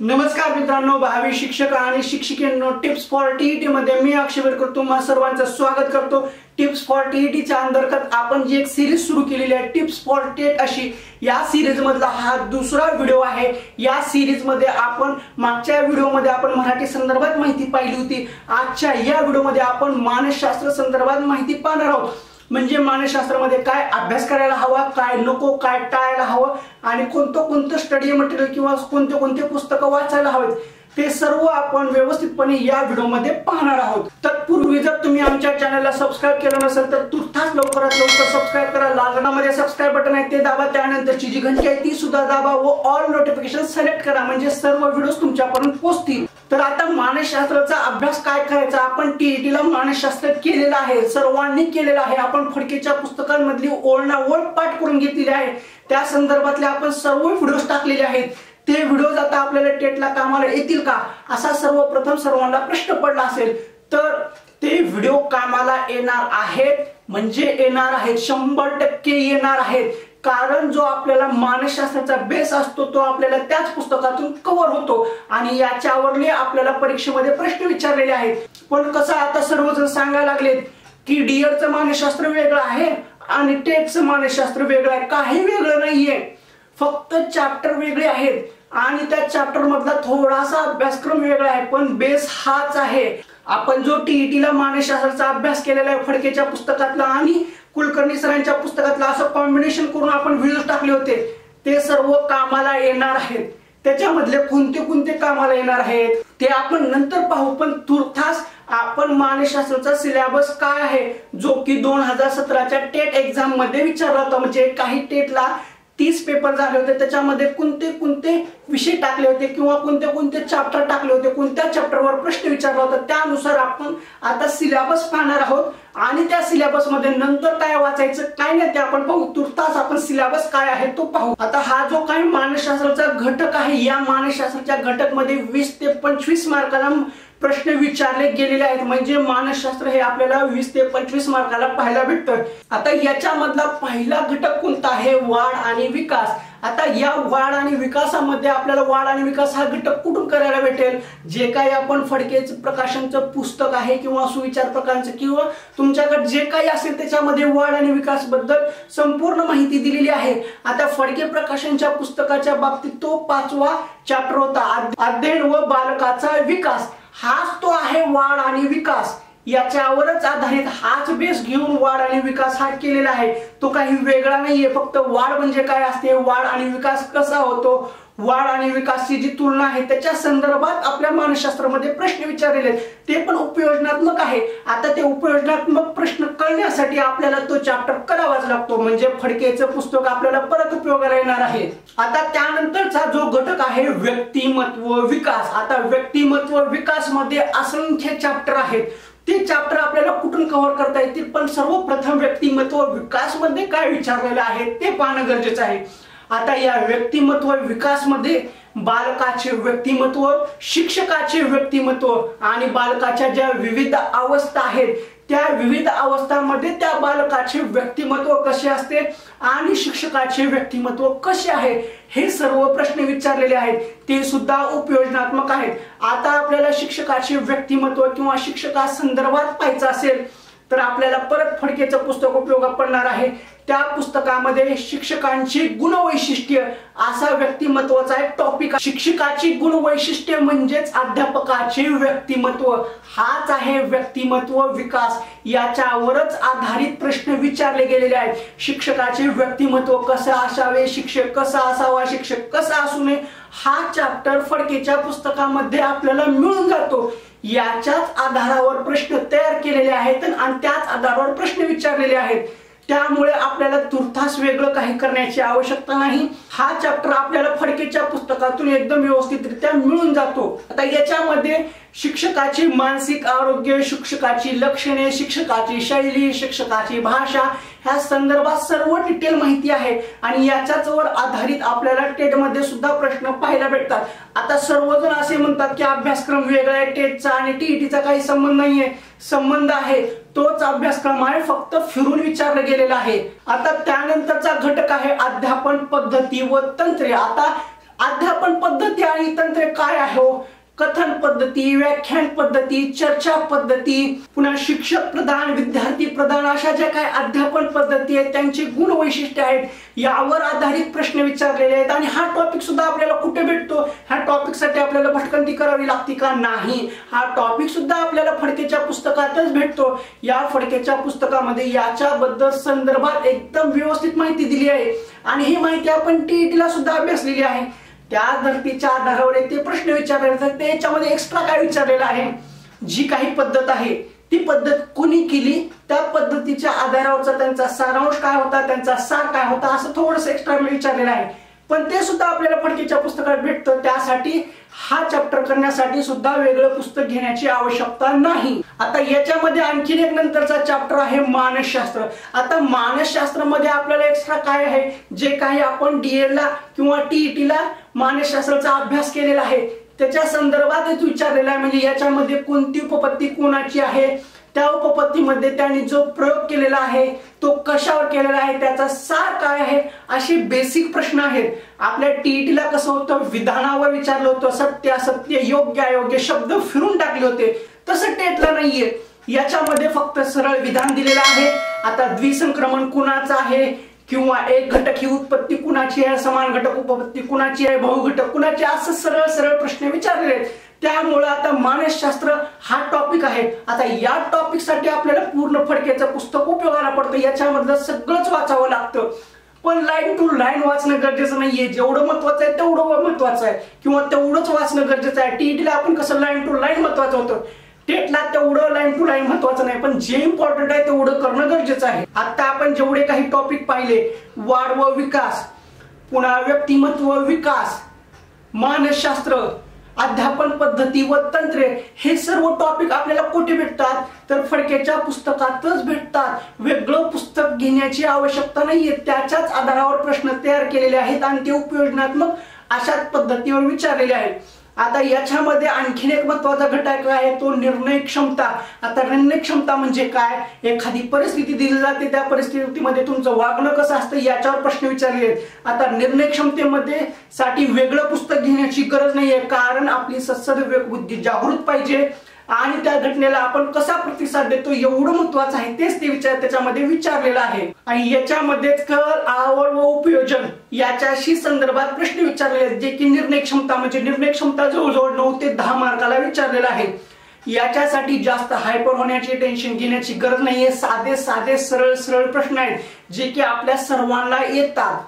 नमस्कार मित्रांनो, भावी शिक्षक आणि शिक्षिकेंनो, टिप्स फॉर टीईटी मध्ये मी अक्षय बेडकर तुम्हा सर्वांचं स्वागत करतो। टिप्स फॉर टीईटी च्या अंतर्गत आपण जी एक सीरीज सुरू केलेली आहे टिप्स फॉर टेट अशी, या सीरीज मधला हा दुसरा व्हिडिओ आहे। या सीरीज मध्ये आपण मागच्या व्हिडिओ मध्ये आपण मराठी संदर्भात माहिती पाहिली होती। आजच्या या व्हिडिओ मध्ये आपण मानसशास्त्र संदर्भात माहिती पाहणार आहोत। म्हणजे मानसशास्त्रामध्ये काय अभ्यास करायला हवा, काय नको, काय टाळायला हवं आणि कोणतं स्टडी मटेरियल किंवा कोणते पुस्तकं वाचायला हवेत, ते सर्व आपण व्यवस्थितपणे या व्हिडिओमध्ये पाहणार आहोत। तत्पूर्वी जर तुम्ही आमच्या चॅनलला सबस्क्राइब केलं नसेल तर तुर्तास लवकरात लवकर सबस्क्राइब करा। लागणामध्ये सबस्क्राइब बटन आहे ते दाबा, त्यानंतरची जी घंटी आहे ती सुद्धा दाबा व ऑल नोटिफिकेशन सिलेक्ट करा, म्हणजे सर्व व्हिडिओज तुमच्यापर्यंत पोहोचतील। तर आता मानसशास्त्राचा अभ्यास काय करायचा, आपण टीईटीला मानसशास्त्र केलेला आहे, सर्वांनी केलेला आहे। आपण फडकेच्या पुस्तकांमधली ओळणाओळ पाठ करून घेतलेली आहे, त्या संदर्भातले आपण सर्व व्हिडिओज टाकलेले आहेत। ते व्हिडिओज आता आपल्याला टेटला कामाला येतील का असा सर्वप्रथम सर्वांना प्रश्न पडला असेल, तर ते व्हिडिओ कामाला येणार आहेत, म्हणजे येणार आहेत, 100% येणार आहेत। कारण जो आपल्याला मानसशास्त्राचा बेस असतो तो आपल्याला त्याच पुस्तकातून कव्हर होतो आणि याच्यावरले आपल्याला परीक्षेमध्ये प्रश्न विचारलेले आहेत। पण कसं आता सर्वजण सांगायला लागलेत की डीएडचं मानसशास्त्र वेगळं आहे आणि टेटचं मानसशास्त्र वेगळं आहे। काही वेगळं नाहीये, फक्त चॅप्टर वेगळे आहेत आणि त्या चॅप्टर मधला थोडासा अभ्यासक्रम वेगळा आहे, पण बेस हाच आहे। आपण जो टीईटीला मानसशास्त्राचा अभ्यास केलेला आहे फडकेच्या पुस्तकातला आणि कुलकर्णी सरांच्या पुस्तकातला, असं कॉम्बिनेशन करून आपण व्हिडिओ टाकले होते, ते सर्व कामाला येणार आहेत। त्याच्यामधले कोणते कामाला येणार आहेत ते आपण नंतर पाहू, पण तुर्तास आपण मानसशास्त्राचा सिलेबस काय आहे जो की 2017च्या टेट एक्झाम मध्ये विचारला होता। म्हणजे काही टेटला 30 पेपर झाले होते, त्याच्यामध्ये कोणते विषय टाकले होते किंवा कोणते चॅप्टर टाकले होते, कोणत्या चॅप्टरवर प्रश्न विचारला होता, त्यानुसार आपण आता सिलेबस पाहणार आहोत आणि त्या सिलेबस मध्ये नंतर काय वाचायचं काय नाही ते आपण पाहू। तुर्तास आपण सिलेबस काय आहे तो पाहू। आता हा जो काही मानसशास्त्राचा घटक आहे, या मानसशास्त्राच्या घटक मध्ये 20 ते 25 मार्काला प्रश्न विचारले गेलेले आहेत, म्हणजे मानसशास्त्र हे आपल्याला 20 ते 25 मार्काला पाहायला भेटतं। आता याच्यामधला पहिला घटक कोणता आहे, वाढ आणि विकास। आता या वाढ आणि विकासामध्ये आपल्याला वाढ आणि विकास हा घटक कुठून करायला भेटेल, जे काही आपण फडकेचं प्रकाशनचं पुस्तक आहे किंवा सुविचार प्रकारांचं किंवा तुमच्याकडे जे काही असेल त्याच्यामध्ये वाढ आणि विकास बद्दल संपूर्ण माहिती दिलेली आहे। आता फडके प्रकाशनच्या पुस्तकाच्या बाबतीत तो 5वा चॅप्टर होता, अध्ययन व बालकाचा विकास। हाच तो आहे वाढ आणि विकास, याच्यावरच आधारित हाच बेस घेऊन वाढ आणि विकास हा केलेला आहे, तो काही वेगळा नाहीये। फक्त वाढ म्हणजे काय असते, वाढ आणि विकास कसा होतो, वाढ आणि विकासची जी तुलना आहे त्याच्या संदर्भात आपल्या मानसशास्त्रामध्ये प्रश्न विचारलेले आहेत, ते पण उपयोजनात्मक आहे। आता ते उपयोजनात्मक प्रश्न कळण्यासाठी आपल्याला तो चॅप्टर करावाच लागतो, म्हणजे फडकेचं पुस्तक आपल्याला परत उपयोगाला येणार आहे। आता त्यानंतरचा जो घटक आहे व्यक्तिमत्व विकास। आता व्यक्तिमत्व विकास मध्ये असंख्य चॅप्टर आहेत, ते चॅप्टर आपल्याला कुठून कव्हर करता येतील, पण सर्वप्रथम व्यक्तिमत्व विकास मध्ये काय विचारलेलं आहे ते पाहणं गरजेचं आहे। आता या व्यक्तिमत्व विकास मध्ये बालकाचे व्यक्तिमत्व, शिक्षकाचे व्यक्तिमत्व आणि बालकाच्या ज्या विविध अवस्था आहेत त्या विविध अवस्थांमध्ये त्या बालकाचे व्यक्तिमत्व कसे असते आणि शिक्षकाचे व्यक्तिमत्व कसे आहे, हे सर्व प्रश्न विचारलेले आहेत, ते सुद्धा उपयोजनात्मक आहेत। आता आपल्याला शिक्षकाचे व्यक्तिमत्व किंवा शिक्षका संदर्भात पाहायचं असेल तर आपल्याला परत फडकेचं पुस्तक उपयोगात पडणार आहे। त्या पुस्तकामध्ये शिक्षकांची गुणवैशिष्ट्य असा व्यक्तिमत्वाचा एक टॉपिक। शिक्षकाची गुणवैशिष्ट्य म्हणजेच अध्यापकाचे व्यक्तिमत्व, हाच आहे व्यक्तिमत्व विकास। याच्यावरच आधारित प्रश्न विचारले गेलेले आहेत। शिक्षकाचे व्यक्तिमत्व कसं असावे, शिक्षक कसा असावा, शिक्षक कसा असू नये, हा चॅप्टर फडकेच्या पुस्तकामध्ये आपल्याला मिळून जातो। याच्याच आधारावर प्रश्न तयार केलेले आहेत आणि त्याच आधारावर प्रश्न विचारलेले आहेत, त्यामुळे आपल्याला तुर्तास वेगळं काही करण्याची आवश्यकता नाही। हा चॅप्टर आपल्याला फडकेच्या पुस्तकातून एकदम व्यवस्थितरित्या मिळून जातो। आता याच्यामध्ये शिक्षकाची मानसिक आरोग्य, शिक्षकाची लक्षणे, शिक्षकाची शैली, शिक्षकाची भाषा, ह्या संदर्भात सर्व डिटेल माहिती आहे आणि याच्यावर आधारित आपल्याला टेट मध्ये सुद्धा प्रश्न पाहायला भेटतात। आता सर्वजण असे म्हणतात की अभ्यासक्रम वेगळा आहे, टेटचा आणि टीईटीचा काही संबंध नाहीये, संबंध आहे, तोच अभ्यासक्रम आहे, फक्त फिरून विचारलं गेलेला आहे। आता त्यानंतरचा घटक आहे अध्यापन पद्धती व तंत्रे। आता अध्यापन पद्धती आणि तंत्रे काय आहे हो? कथन पद्धती, व्याख्यान पद्धती, चर्चा पद्धती, पुन्हा शिक्षक प्रधान, विद्यार्थी प्रधान अशा ज्या काही अध्यापन पद्धती आहेत त्यांची गुण वैशिष्ट्ये आहेत यावर आधारित प्रश्न विचारलेले आहेत। आणि हा टॉपिक सुद्धा आपल्याला कुठे भेटतो? ह्या टॉपिक साठी आपल्याला भटकंती करावी लागते का? नाही, हा टॉपिक सुद्धा आपल्याला फडकेच्या पुस्तकातच भेटतो। या फडकेच्या पुस्तकामध्ये याच्याबद्दल संदर्भात एकदम व्यवस्थित माहिती दिली आहे आणि ही माहिती आपण TET ला सुद्धा अभ्यासलेली आहे। त्या धर्तीच्या आधारावर ते प्रश्न विचारले जातात। त्याच्यामध्ये एक्स्ट्रा काय विचारलेलं आहे? जी काही पद्धत आहे ती पद्धत कोणी केली, त्या पद्धतीच्या आधारावरचा त्यांचा सारांश काय होता, त्यांचा सार काय होता, असं थोडंसं एक्स्ट्रा विचारलेलं आहे। पण ते सुद्धा आपल्याला फडकेच्या पुस्तकात भेटतं। त्यासाठी हा चॅप्टर करण्यासाठी सुद्धा वेगळं पुस्तक घेण्याची आवश्यकता नाही। आता याच्यामध्ये आणखीन एक नंतरचा चॅप्टर आहे मानसशास्त्र। आता मानसशास्त्र मध्ये आपल्याला एक्स्ट्रा काय आहे? जे काही आपण DED ला किंवा TET ला मानसशास्त्राचा अभ्यास केलेला आहे त्याच्या संदर्भातच विचारलेला आहे। म्हणजे याच्यामध्ये कोणती उपपत्ती कोणाची आहे, त्या उपपत्तीमध्ये त्यांनी जो प्रयोग केलेला आहे तो कशावर केलेला आहे, त्याचा सार काय आहे, असे बेसिक प्रश्न आहेत। आपल्या TET ला कसं होतं, विधानावर विचारलं होतं, सत्य असत्य योग्य अयोग्य शब्द फिरून टाकले होते, तसं टेटला नाहीये। याच्यामध्ये फक्त सरळ विधान दिलेलं आहे। आता द्विसंक्रमण कुणाचं आहे किंवा एक घटक ही उत्पत्ती कुणाची आहे, समान घटक उपपत्ती कुणाची आहे, बहुघटक कुणाची, असं सरळ सरळ प्रश्न विचारलेले आहेत। त्यामुळे आता मानसशास्त्र हा टॉपिक आहे। आता या टॉपिक साठी आपल्याला पूर्ण फडकेचं पुस्तक उपयोगाला पडतं। याच्यामधलं सगळंच वाचावं लागतं, पण लाईन टू लाईन वाचणं गरजेचं नाहीये। जेवढं महत्वाचं आहे तेवढं महत्वाचं आहे किंवा तेवढंच वाचणं गरजेचं आहे। TET ला आपण कसं लाईन टू लाईन महत्वाचं होतं, टेटला तेवढं लाईन टू लाईन महत्वाचं नाही, पण जे इम्पॉर्टंट आहे तेवढं करणं गरजेचं आहे। आता आपण जेवढे काही टॉपिक पाहिले, वाढ व विकास, पुन्हा व्यक्तिमत्व विकास, मानसशास्त्र, अध्यापन पद्धती व तंत्रे, हे सर्व टॉपिक आपल्याला कुठे भेटतात? तर फडकेच्या पुस्तकातच भेटतात। वेगळं पुस्तक घेण्याची आवश्यकता नाहीये। त्याच्याच आधारावर प्रश्न तयार केलेले आहेत आणि ते उपयोजनात्मक अशाच पद्धतीवर विचारलेले आहेत। आता याच्यामध्ये आणखीन एक महत्वाचा घटक आहे तो निर्णय क्षमता। आता निर्णय क्षमता म्हणजे काय? एखादी परिस्थिती दिली जाते, त्या परिस्थितीमध्ये तुमचं वागणं कसं असतं याच्यावर प्रश्न विचारले आहेत। आता निर्णय क्षमतेमध्ये साठी वेगळं पुस्तक घेण्याची गरज नाहीये, कारण आपली सद्विवेक बुद्धी जागृत पाहिजे आणि त्या घटनेला आपण कसा प्रतिसाद देतो एवढं महत्वाचं आहे, तेच ते त्याच्यामध्ये विचारलेलं आहे। आणि याच्यामध्ये कल, आवड व उपयोजन याच्याशी संदर्भात प्रश्न विचारलेले आहेत, जे की निर्णय क्षमता म्हणजे निर्णय क्षमता जवळजवळ 9 ते 10 मार्काला विचारलेला आहे। याच्यासाठी जास्त हायपर होण्याची, टेन्शन घेण्याची गरज नाहीये। साधे साधे सरळ सरळ प्रश्न आहेत जे की आपल्या सर्वांना येतात।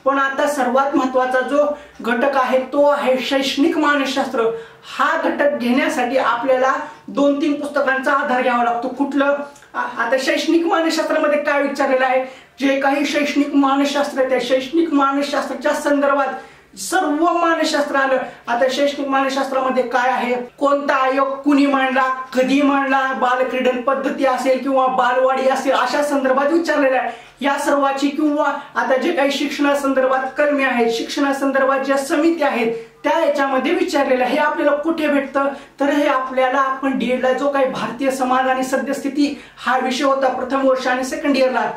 पण आता सर्वात महत्वाचा जो घटक आहे तो आहे शैक्षणिक मानसशास्त्र। हा घटक घेण्यासाठी आपल्याला 2-3 पुस्तकांचा आधार घ्यावा लागतो। कुठलं? आता शैक्षणिक मानसशास्त्रामध्ये काय विचारलेलं आहे? जे काही शैक्षणिक मानसशास्त्र आहे त्या शैक्षणिक मानसशास्त्राच्या संदर्भात सर्व मानसशास्त्र आलं। आता शैक्षणिक मानसशास्त्रामध्ये काय आहे? कोणता आयोग कुणी मांडला, कधी मांडला, बालक्रीडन पद्धती असेल किंवा बालवाडी असेल अशा संदर्भात विचारलेलं आहे। या सर्वाची किंवा आता जे काही शिक्षणासंदर्भात कलमे आहेत, शिक्षणासंदर्भात ज्या समिती आहेत त्या याच्यामध्ये विचारलेलं आहे। हे आपल्याला कुठे भेटतं? तर हे आपल्याला आपण DED ला जो काही भारतीय समाज आणि सद्यस्थिती हा विषय होता प्रथम वर्ष आणि सेकंड इयरला,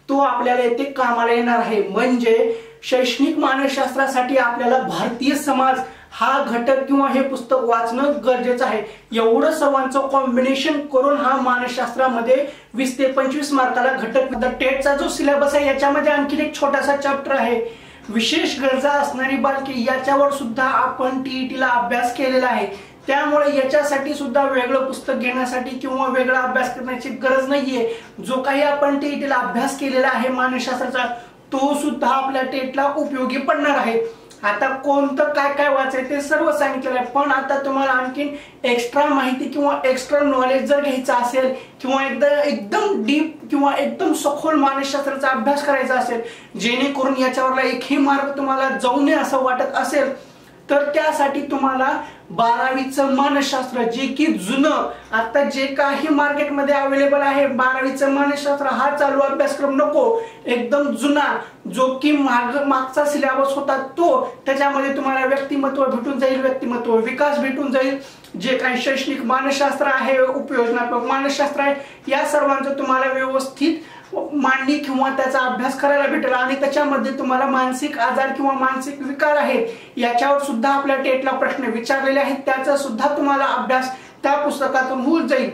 तो आपल्याला येथे कामाला येणार आहे। म्हणजे शैक्षणिक मानसशास्त्रासाठी आपल्याला भारतीय समाज हा घटक किंवा हे पुस्तक वाचणं गरजेचं आहे। एवढं सर्वांचं कॉम्बिनेशन करून हा मानसशास्त्रामध्ये 20 ते 25 मार्काला घटक। टेटचा जो सिलेबस आहे याच्यामध्ये आणखी एक छोटासा चॅप्टर आहे, विशेष गरजा असणारी बालके। याच्यावर सुद्धा आपण TET ला अभ्यास केलेला आहे। त्यामुळे याच्यासाठी सुद्धा वेगळं पुस्तक घेण्यासाठी किंवा वेगळा अभ्यास करण्याची गरज नाहीये। जो काही आपण TET ला अभ्यास केलेला आहे मानसशास्त्राचा तो सुद्धा आपल्या टेटला उपयोगी पडणार आहे। आता कोणतं काय काय वाचायचं ते सर्व सांगितलेलं आहे, पण आता तुम्हाला आणखीन एक्स्ट्रा माहिती किंवा एक्स्ट्रा नॉलेज जर घ्यायचं असेल किंवा एकदम डीप किंवा एकदम सखोल मानसशास्त्राचा अभ्यास करायचा असेल, जेणेकरून याच्यावरला एकही मार्क तुम्हाला जाऊ नये असं वाटत असेल, तर त्यासाठी तुम्हाला 12वीचं मानसशास्त्र जे की जुनं आता जे काही मार्केटमध्ये अवेलेबल आहे 12वीचं मानसशास्त्र हा चालू अभ्यासक्रम नको, एकदम जुना जो की मागचा सिलेबस होता तो, त्याच्यामध्ये तुम्हाला व्यक्तिमत्व भेटून जाईल, व्यक्तिमत्व विकास भेटून जाईल, जे काही शैक्षणिक मानसशास्त्र आहे, उपयोजनात्मक मानसशास्त्र आहे, या सर्वांचं तुम्हाला व्यवस्थित मांडणी किंवा त्याचा अभ्यास करायला भेटेल आणि त्याच्यामध्ये तुम्हाला मानसिक आजार किंवा मानसिक विकार आहेत याच्यावर सुद्धा आपल्या टेटला प्रश्न विचारलेले आहेत, त्याचा सुद्धा तुम्हाला अभ्यास त्या पुस्तकातून होऊन जाईल।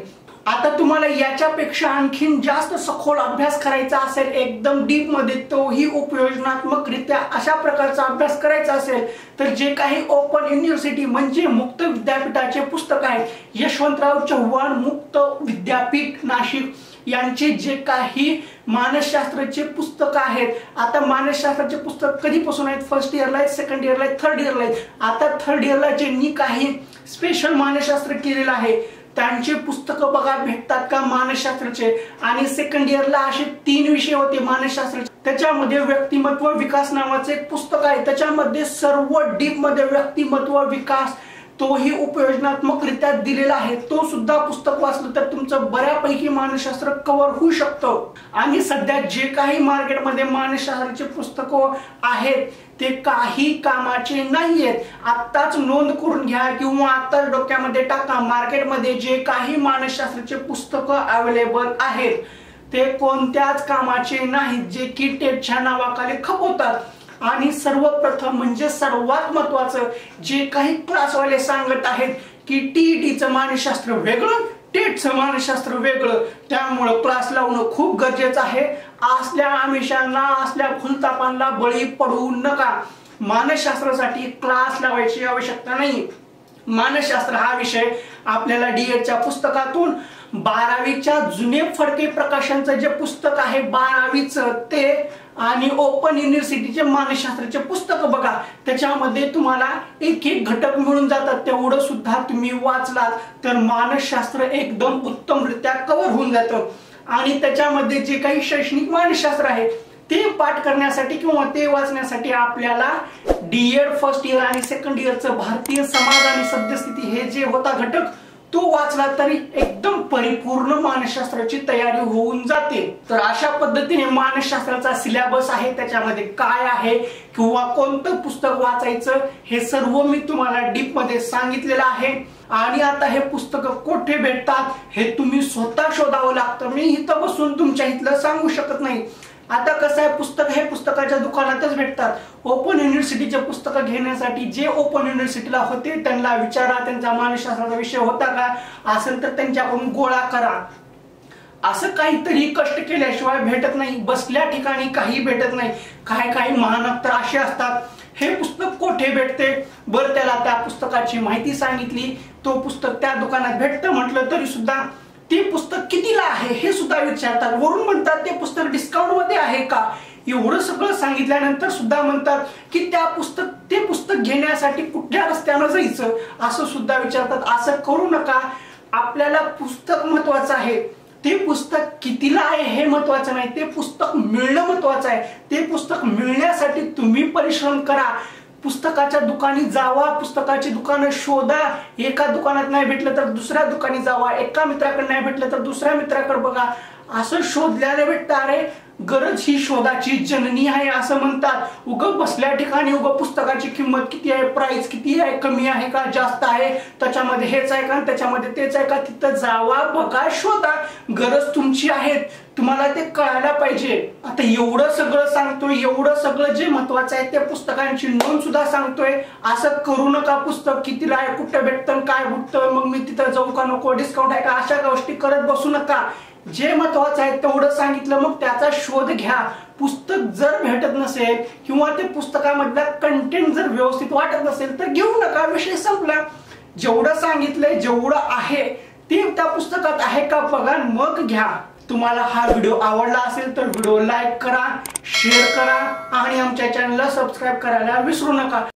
आता तुम्हाला याच्यापेक्षा आणखीन जास्त सखोल अभ्यास करायचा असेल, एकदम डीप मध्ये, तोही उपयोजनात्मकरित्या अशा प्रकारचा अभ्यास करायचा असेल तर जे काही ओपन युनिव्हर्सिटी म्हणजे मुक्त विद्यापीठाचे पुस्तक आहेत, यशवंतराव चव्हाण मुक्त विद्यापीठ नाशिक यांचे जे काही मानसशास्त्राचे पुस्तक आहेत, आता मानसशास्त्राचे पुस्तक कधीपासून आहेत, फर्स्ट इयरला आहेत, सेकंड इयरला आहेत, थर्ड इयरला आहेत। आता थर्ड इयरला ज्यांनी काही स्पेशल मानसशास्त्र केलेलं आहे त्यांचे पुस्तकं बघा भेटतात का मानसशास्त्राचे। आणि सेकंड इयरला असे 3 विषय होते मानसशास्त्राचे, त्याच्यामध्ये व्यक्तिमत्व विकास नावाचे एक पुस्तक आहे, त्याच्यामध्ये सर्व डीप मध्ये व्यक्तिमत्व विकास तोही उपयोजनात्मकरित्या दिलेला आहे। तो सुद्धा पुस्तक वाचलं तर तुमचं बऱ्यापैकी मानसशास्त्र कव्हर होऊ शकतं। आणि सध्या जे काही मार्केटमध्ये मानसशास्त्राचे पुस्तकं आहेत ते काही कामाचे नाहीयेत। आत्ताच नोंद करून घ्या किंवा आत्ताच डोक्यामध्ये टाका, मार्केटमध्ये जे काही मानसशास्त्राचे पुस्तकं अवेलेबल आहेत ते कोणत्याच कामाचे नाहीत, जे की टेटच्या नावाखाली खपवतात। आणि सर्वप्रथम म्हणजे सर्वात महत्त्वाचं, जे काही क्लासवाले सांगत आहेत की टीईटीचं मानसशास्त्र वेगळं, टेटचं मानसशास्त्र वेगळं, त्यामुळे क्लास लावणं खूप गरजेचं आहे। असल्या आमिषांना असल्या फुलतापांना बळी पडू नका। मानसशास्त्रासाठी क्लास लावायची आवश्यकता नाही। मानसशास्त्र हा विषय आपल्याला डीएडच्या पुस्तकातून 12वीच्या जुने फडके प्रकाशनचं जे पुस्तक आहे 12वीचं ते आणि ओपन युनिव्हर्सिटीचे मानसशास्त्राचे पुस्तक बघा, त्याच्यामध्ये तुम्हाला एक घटक मिळून जातात। तेवढं सुद्धा तुम्ही वाचलात तर मानसशास्त्र एकदम उत्तमरित्या कव्हर होऊन जातं। आणि त्याच्यामध्ये जे काही शैक्षणिक मानसशास्त्र आहे ते पाठ करण्यासाठी किंवा ते वाचण्यासाठी आपल्याला डीएड फर्स्ट इयर आणि सेकंड इयरचं भारतीय समाज आणि सद्यस्थिती हे जे होता घटक तो वाचला तरी एकदम परिपूर्ण मानसशास्त्राची तयारी होऊन जाते। तर अशा पद्धतीने मानसशास्त्राचा सिलेबस आहे, त्याच्यामध्ये काय आहे किंवा कोणतं पुस्तक वाचायचं हे सर्व मी तुम्हाला डीप मध्ये सांगितलेलं आहे। आणि आता हे पुस्तक कुठे भेटतात हे तुम्ही स्वतः शोधावं लागतं, मी इथं बसून तुमच्या इथलं सांगू शकत नाही। आता कसं आहे, पुस्तक हे पुस्तकाच्या दुकानातच भेटतात। ओपन युनिव्हर्सिटीचे पुस्तकं घेण्यासाठी जे ओपन युनिव्हर्सिटीला होते त्यांना विचारा, त्यांचा मानसशास्त्राचा विषय होता का, असेल तर त्यांच्याकडून गोळा करा। असं काहीतरी कष्ट केल्याशिवाय भेटत नाही, बसल्या ठिकाणी काही भेटत नाही। काही महानग तर असे असतात, हे पुस्तक कुठे भेटते, बरं त्याला त्या पुस्तकाची माहिती सांगितली, तो पुस्तक त्या दुकानात भेटतं म्हटलं तरी सुद्धा ते पुस्तक कितीला आहे हे सुद्धा विचारतात, वरून म्हणतात ते पुस्तक डिस्काउंट मध्ये आहे का। एवढं सगळं सांगितल्यानंतर सुद्धा म्हणतात की ते पुस्तक घेण्यासाठी कुठल्या रस्त्यानं जायचं असं सुद्धा विचारतात। असं करू नका, आपल्याला पुस्तक महत्वाचं आहे, ते पुस्तक कितीला आहे हे महत्वाचं नाही, ते पुस्तक मिळणं महत्वाचं आहे। ते पुस्तक मिळण्यासाठी तुम्ही परिश्रम करा, पुस्तकाच्या दुकानी जावा, पुस्तकाची दुकानं शोधा, एका दुकानात नाही भेटलं तर दुसऱ्या दुकानी जावा, एका मित्राकडे नाही भेटलं तर दुसऱ्या मित्राकडे बघा, असं शोधल्याने भेटतं। अरे गरज ही शोधाची जननी आहे असं म्हणतात। उगं बसल्या ठिकाणी उगं पुस्तकाची किंमत किती आहे, प्राइस किती आहे, कमी आहे का जास्त आहे, त्याच्यामध्ये हेच आहे का त्याच्यामध्ये तेच आहे का, तिथं जावा, बघा, शोधा, गरज तुमची आहे, तुम्हाला ते कळायला पाहिजे। आता एवढं सगळं सांगतोय, एवढं सगळं जे महत्वाचं आहे त्या पुस्तकांची नोंद सुद्धा सांगतोय। असं करू नका, पुस्तक कितीला आहे, कुठं भेटतं, काय भेटतं, मग मी तिथं जाऊ का नको, डिस्काउंट आहे का, अशा गोष्टी करत बसू नका। जे महत्वाचं आहे तेवढं सांगितलं, मग त्याचा शोध घ्या। पुस्तक जर भेटत नसेल किंवा ते पुस्तकामधला कंटेंट जर व्यवस्थित वाटत नसेल तर घेऊ नका, विषय संपला। जेवढं सांगितलंय, जेवढं आहे ते त्या पुस्तकात आहे का बघा, मग घ्या। तुम्हाला हा व्हिडिओ आवडला असेल तर व्हिडिओ लाईक करा, शेअर करा आणि आमच्या चॅनलला सबस्क्राईब करायला विसरू नका।